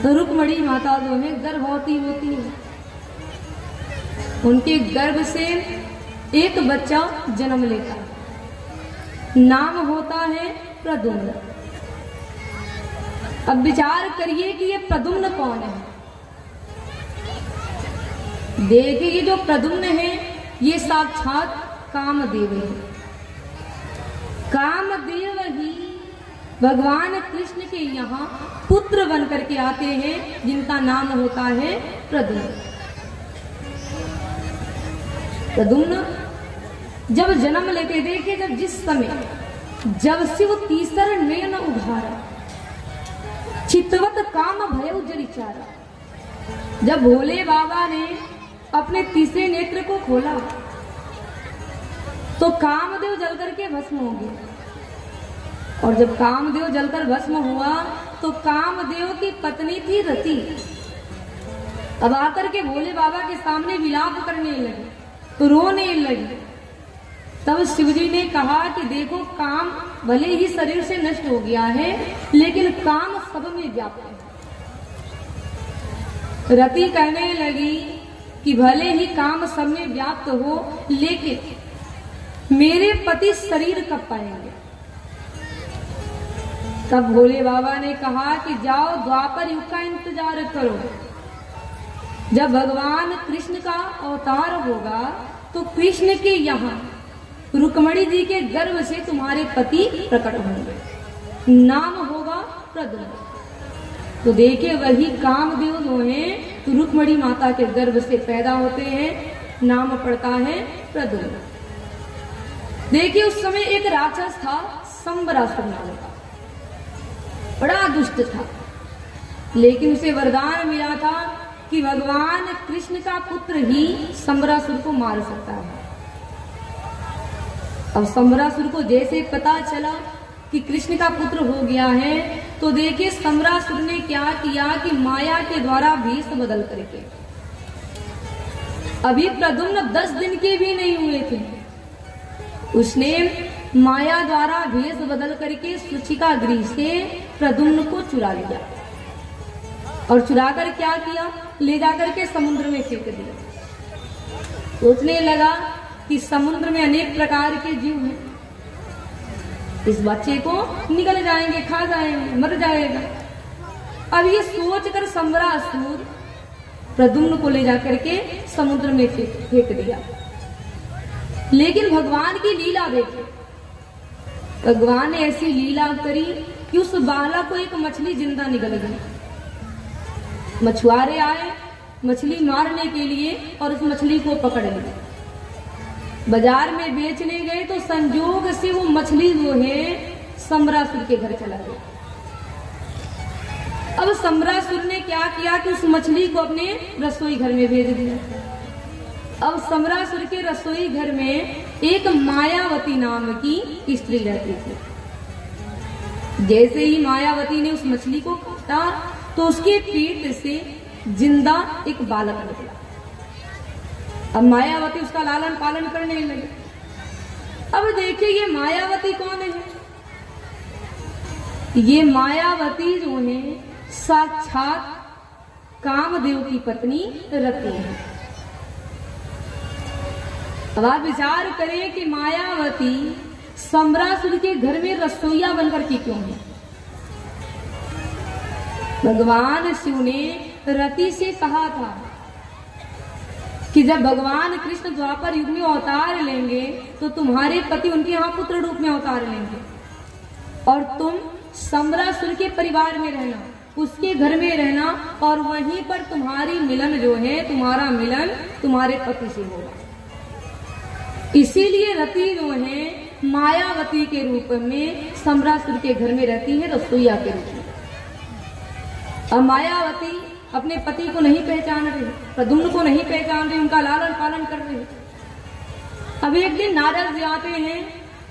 रुक्मणी माता जो है गर्भवती होती है, उनके गर्भ से एक बच्चा जन्म लेता है, नाम होता है प्रद्युम्न। अब विचार करिए कि ये प्रद्युम्न कौन है। देखिए ये जो प्रद्युम्न है ये साक्षात कामदेव है। कामदेव ही भगवान कृष्ण के यहाँ पुत्र बन करके आते हैं, जिनका नाम होता है प्रद्युम्न। प्रद्युम्न जब जन्म लेते देखे, जब जिस समय जब शिव तीसर नयन उघारा, चितवत काम भयउ जरिचारा। जब भोले बाबा ने अपने तीसरे नेत्र को खोला तो कामदेव जल करके भस्म हो गया, और जब कामदेव जलकर भस्म हुआ तो कामदेव की पत्नी थी रति। अब आकर के भोले बाबा के सामने विलाप करने लगी, तो रोने लगी। तब शिवजी ने कहा कि देखो, काम भले ही शरीर से नष्ट हो गया है, लेकिन काम सब में व्याप्त है। रति कहने लगी कि भले ही काम सब में व्याप्त हो, लेकिन मेरे पति शरीर कब पाएंगे। तब भोले बाबा ने कहा कि जाओ द्वापर युग का इंतजार करो, जब भगवान कृष्ण का अवतार होगा तो कृष्ण के यहाँ रुक्मणी जी के गर्भ से तुम्हारे पति प्रकट होंगे, नाम होगा प्रद्युम्न। तो देखिए वही कामदेव जो हैं तो रुक्मणी माता के गर्भ से पैदा होते हैं, नाम पड़ता है प्रद्युम्न। देखिए उस समय एक राक्षस था संबरासुर नाम का, बड़ा दुष्ट था, लेकिन उसे वरदान मिला था कि भगवान कृष्ण का पुत्र ही संबरासुर को मार सकता है। अब संबरासुर को जैसे पता चला कि कृष्ण का पुत्र हो गया है, तो देखिए संबरासुर ने क्या किया कि माया के द्वारा भेष बदल करके, अभी प्रद्युम्न 10 दिन के भी नहीं हुए थे, उसने माया द्वारा भेष बदल करके सूचिका गृह से प्रद्युम्न को चुरा लिया, और चुरा कर क्या किया, ले जाकर के समुद्र में फेंक दिया। सोचने लगा कि समुद्र में अनेक प्रकार के जीव हैं, इस बच्चे को निकल जाएंगे, खा जाएंगे, मर जाएगा। अब ये सोचकर संबरासुर प्रद्युम्न को ले जाकर के समुद्र में फेंक दिया। लेकिन भगवान की लीला देखे, भगवान ने ऐसी लीला करी कि उस बालक को एक मछली जिंदा निकल गई। मछुआरे आए मछली मारने के लिए और उस मछली को पकड़ लिए, बाजार में बेचने गए तो संजोग से वो मछली जो है संबरासुर के घर चला गया। अब संबरासुर ने क्या किया कि उस मछली को अपने रसोई घर में भेज दिया। अब संबरासुर के रसोई घर में एक मायावती नाम की स्त्री रहती थी। जैसे ही मायावती ने उस मछली को काटा तो उसके पेट से जिंदा एक बालक निकला। अब मायावती उसका लालन पालन करने लगी। अब देखिए ये मायावती कौन है, ये मायावती जो है साक्षात कामदेव की पत्नी रति है। अब आप विचार करें कि मायावती संबरासुर के घर में रसोईया बनकर के क्यों है। भगवान शिव ने रति से कहा था कि जब भगवान कृष्ण द्वापर युग में अवतार लेंगे तो तुम्हारे पति उनके यहाँ पुत्र रूप में अवतार लेंगे, और तुम संबरासुर के परिवार में रहना, उसके घर में रहना, और वहीं पर तुम्हारी मिलन जो है, तुम्हारा मिलन तुम्हारे पति से होगा। इसीलिए रति जो है मायावती के रूप में संबरासुर के घर में रहती है, रसोईया के रूप में। अब मायावती अपने पति को नहीं पहचान रही, प्रद्युम्न को नहीं पहचान रही, उनका लालन पालन कर रही। अब एक दिन नारद जी आते हैं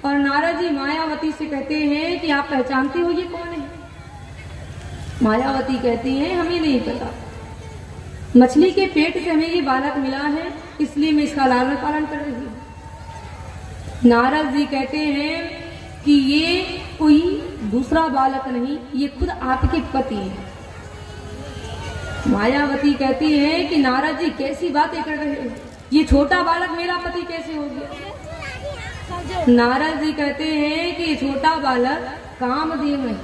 और नारद जी मायावती से कहते हैं कि आप पहचानती हो ये कौन है। मायावती कहती है हमें नहीं पता, मछली के पेट से हमें ये बालक मिला है, इसलिए मैं इसका लालन पालन कर रही हूँ। नारद जी कहते हैं कि ये कोई दूसरा बालक नहीं, ये खुद आपके पति है। मायावती कहती है कि नारद जी कैसी बातें कर रहे हो, ये छोटा बालक मेरा पति कैसे हो गया। नारद जी कहते हैं कि ये छोटा बालक कामदेव है।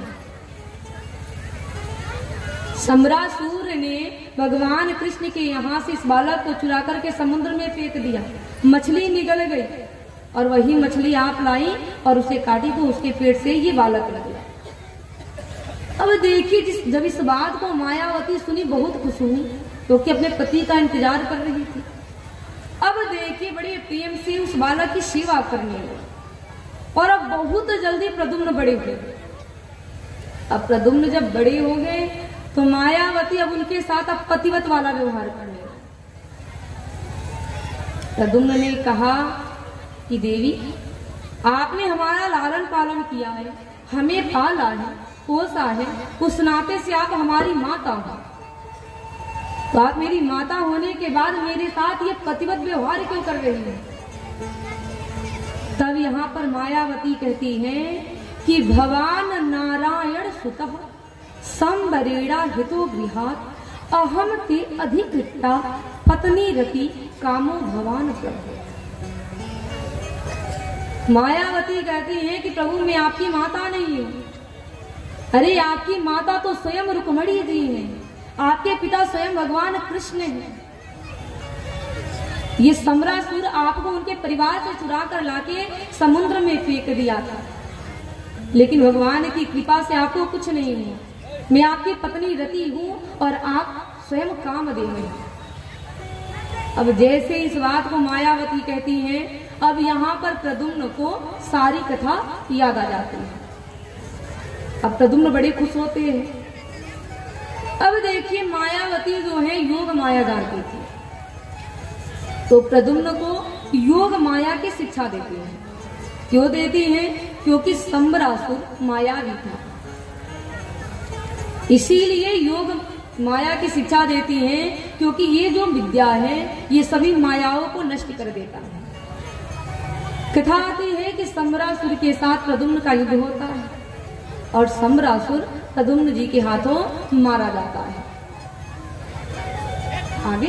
सम्रासुर ने भगवान कृष्ण के यहाँ से इस बालक को चुरा करके समुद्र में फेंक दिया। मछली निकल गई और वही मछली आप लाई और उसे काटी तो उसके पेट से ये बालक निकला। अब देखिए, जब इस बात को मायावती सुनी बहुत खुश हुई, क्योंकि अपने पति का इंतजार कर रही थी। अब देखिए, बड़े प्रेम से उस बालक की सेवा करने लगी और अब बहुत जल्दी प्रद्युम्न बड़े हुए। अब प्रद्युम्न जब बड़े हो गए तो मायावती अब उनके साथ अब पतिव्रत वाला व्यवहार करने लगी। प्रद्युम्न ने कहा कि देवी, आपने हमारा लालन पालन किया है, हमें पाला है, पोसा है, उस नाते से आप हमारी माता हो, तो आप मेरी माता होने के बाद मेरे साथ ये पतिव्रत व्यवहार क्यों कर रही हैं? तब यहाँ पर मायावती कहती है कि भगवान नारायण सुतः संबरेणा हितो गृहात् अहम ते अधिकृता पत्नी रति कामो भवान प्रभु। मायावती कहती है कि प्रभु, मैं आपकी माता नहीं हूँ। अरे आपकी माता तो स्वयं रुक्मिणी जी है, आपके पिता स्वयं भगवान कृष्ण हैं। ये सम्रासुर आपको उनके परिवार से चुरा कर लाके समुद्र में फेंक दिया था, लेकिन भगवान की कृपा से आपको कुछ नहीं हुआ। मैं आपकी पत्नी रति हूँ और आप स्वयं कामदेव हैं। अब जैसे इस बात को मायावती कहती हैं, अब यहाँ पर प्रद्युम्न को सारी कथा याद आ जाती है। अब प्रद्युम्न बड़े खुश होते हैं। अब देखिए, मायावती जो है योग माया जानती थी, तो प्रद्युम्न को योग माया की शिक्षा देती है। क्यों देती है? क्योंकि सम्रासुर मायावी था, इसीलिए योग माया की शिक्षा देती है, क्योंकि ये जो विद्या है ये सभी मायाओं को नष्ट कर देता है। कथा आती है कि सम्रासुर के साथ प्रद्युम्न का युद्ध होता है और सम्रासुर प्रद्युम्न जी के हाथों मारा जाता है। आगे